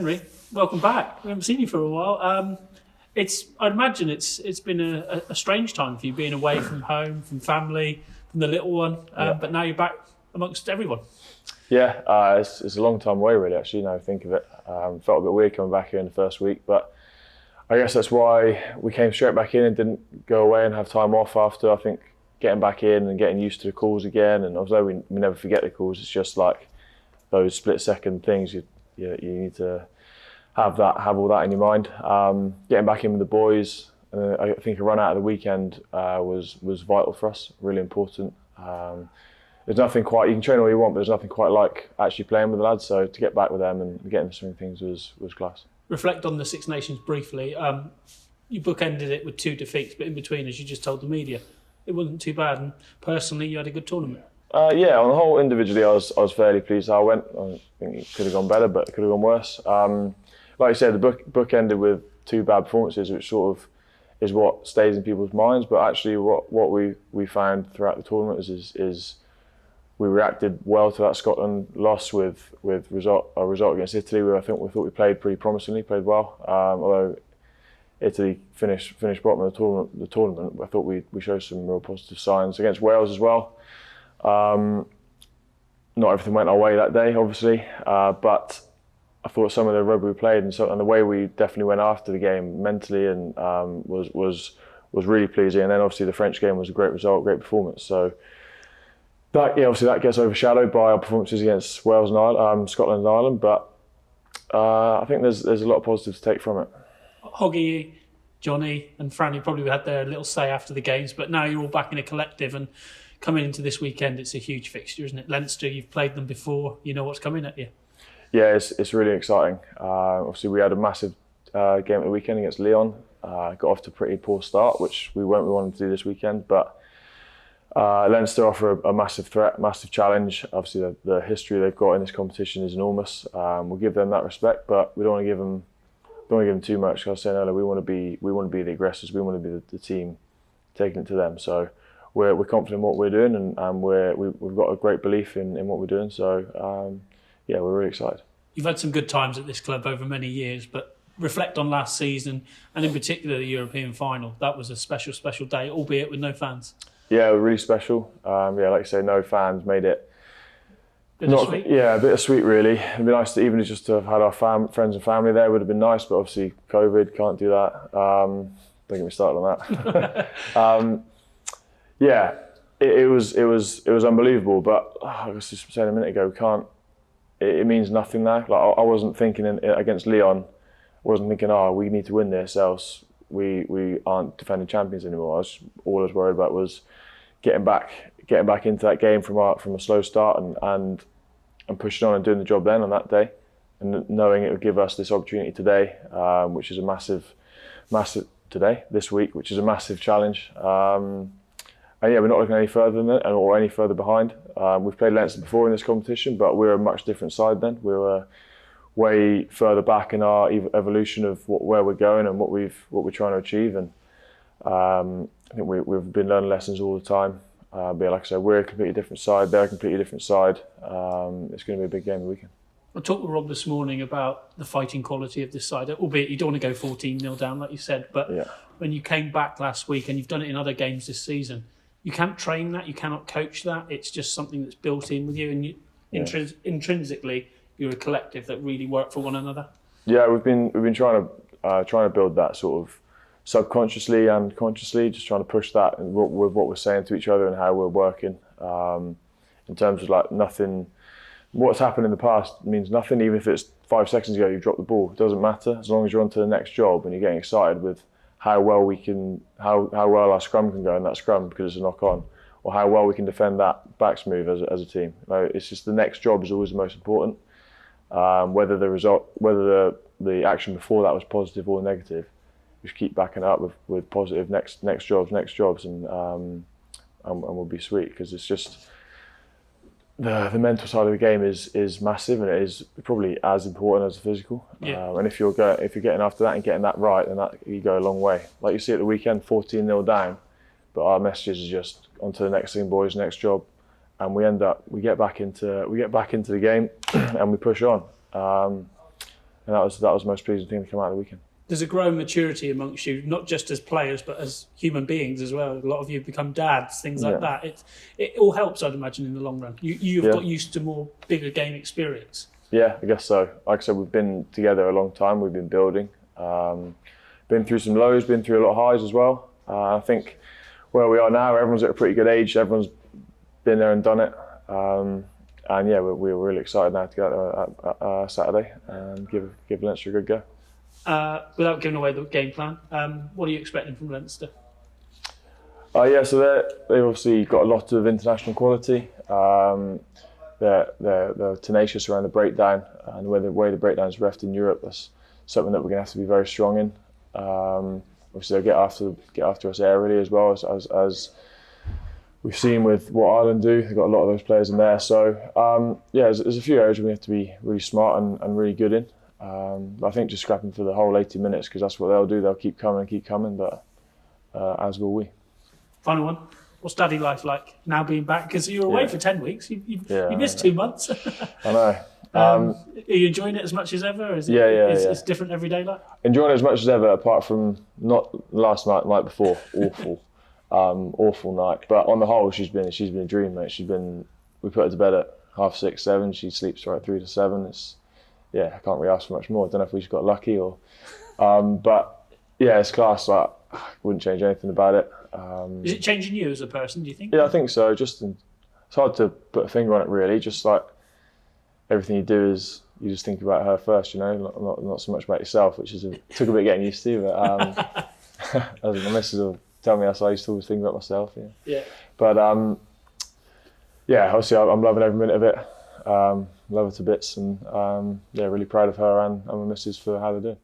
Henry, welcome back. We haven't seen you for a while. I'd imagine it's been a strange time for you, being away from home, from family, from the little one. But now you're back amongst everyone. Yeah, it's a long time away really, actually, now I think of it. Felt a bit weird coming back here in the first week, but I guess that's why we came straight back in and didn't go away and have time off after, I think, getting back in and getting used to the calls again. And although we never forget the calls, it's just like those split-second things you need to have all that in your mind. Getting back in with the boys, I think a run out of the weekend was vital for us, really important. There's nothing quite, you can train all you want, but there's nothing quite like actually playing with the lads. So to get back with them and get into swing things was class. Reflect on the Six Nations briefly. You bookended it with 2 defeats, but in between, as you just told the media, it wasn't too bad. And personally, you had a good tournament. Yeah, on the whole, individually, I was fairly pleased how I went. I think it could have gone better, but it could have gone worse. Like you said, the book ended with 2 bad performances, which sort of is what stays in people's minds. But actually, what we found throughout the tournament is we reacted well to that Scotland loss with a result against Italy, where I thought we played pretty promisingly, played well. Although Italy finished bottom of the tournament, I thought we showed some real positive signs against Wales as well. Not everything went our way that day, obviously, but I thought some of the rugby we played and the way we definitely went after the game mentally and was really pleasing. And then obviously the French game was a great result, great performance. So obviously that gets overshadowed by our performances against Wales and Scotland and Ireland. But I think there's a lot of positives to take from it. Hoggy, Johnny, and Franny probably had their little say after the games, but now you're all back in a collective and. Coming into this weekend, it's a huge fixture, isn't it? Leinster, you've played them before, you know what's coming at you. Yeah, it's really exciting. Obviously, we had a massive game at the weekend against Lyon. Got off to a pretty poor start, which we wanted to do this weekend. But Leinster offer a massive threat, massive challenge. Obviously, the history they've got in this competition is enormous. We'll give them that respect, but we don't want to give them too much. Like I was saying earlier, we want to be the aggressors. We want to be the team taking it to them. So. We're confident in what we're doing, and we've got a great belief in what we're doing. So, we're really excited. You've had some good times at this club over many years, but reflect on last season, and in particular the European final. That was a special, special day, albeit with no fans. Yeah, really special. Like you say, no fans made it. Bittersweet? Yeah, bittersweet really. It'd be nice to even just to have had our friends and family there. Would have been nice, but obviously COVID, can't do that. Don't get me started on that. Yeah, it was unbelievable. But I was just saying a minute ago, it means nothing now. Like I wasn't thinking against Lyon. I wasn't thinking, we need to win this, else we aren't defending champions anymore. All I was worried about was getting back into that game from a slow start and pushing on and doing the job then on that day, and knowing it would give us this opportunity today, which is a massive this week, which is a massive challenge. And we're not looking any further than it or any further behind. We've played Leinster before in this competition, but we're a much different side then. We were way further back in our evolution of where we're going and what we're trying to achieve. And I think we've been learning lessons all the time. But like I said, we're a completely different side. They're a completely different side. It's going to be a big game the weekend. I talked with Rob this morning about the fighting quality of this side, albeit you don't want to go 14-0 down like you said, but when you came back last week and you've done it in other games this season, you can't train that, you cannot coach that. It's just something that's built in with you, and intrinsically, you're a collective that really work for one another. Yeah, we've been trying to build that sort of subconsciously and consciously, just trying to push that with what we're saying to each other and how we're working. In terms of like nothing, what's happened in the past means nothing. Even if it's 5 seconds ago you dropped the ball, it doesn't matter as long as you're on to the next job and you're getting excited with how well our scrum can go in that scrum because it's a knock on, or how well we can defend that backs move as a team. It's just the next job is always the most important. Whether the action before that was positive or negative, just keep backing it up with positive next jobs, and we'll be sweet, because it's just the mental side of the game is massive, and it is probably as important as the physical. And if you're getting after that and getting that right, then you go a long way. Like you see at the weekend, 14-0 down, but our messages are just on to the next thing, boys, next job, and we get back into the game and we push on. and that was the most pleasing thing to come out of the weekend. There's a growing maturity amongst you, not just as players, but as human beings as well. A lot of you have become dads, things like that. It all helps, I'd imagine, in the long run. You've got used to more bigger game experience. Yeah, I guess so. Like I said, we've been together a long time. We've been building. Been through some lows, been through a lot of highs as well. I think where we are now, everyone's at a pretty good age. Everyone's been there and done it. And yeah, we're really excited now to get out there Saturday and give Leinster a good go. Without giving away the game plan, what are you expecting from Leinster? So they've obviously got a lot of international quality. They're tenacious around the breakdown, and the way the breakdown is refed in Europe, that's something that we're going to have to be very strong in. Obviously, they'll get after us aerially as well, as we've seen with what Ireland do. They've got a lot of those players in there. So there's a few areas we have to be really smart and really good in. I think just scrapping for the whole 80 minutes, because that's what they'll do. They'll keep coming, but as will we. Final one. What's daddy life like now being back? Because you were away for 10 weeks. You missed 2 months. I know. Are you enjoying it as much as ever? It's different every day, like? Enjoying it as much as ever, apart from not last night, the night before. Awful. Awful night. But on the whole, she's been a dream, mate. We put her to bed at 6:30, 7:30. She sleeps right through to 7. I can't really ask for much more. I don't know if we just got lucky or, but yeah, it's class. Like, I wouldn't change anything about it. Is it changing you as a person, do you think? Yeah, I think so. It's hard to put a finger on it, really. Just like everything you do is you just think about her first, not so much about yourself, which took a bit getting used to. But as my missus will tell me, I used to always think about myself. Yeah. But obviously I'm loving every minute of it. Love her to bits, and really proud of her and my missus for how they're doing.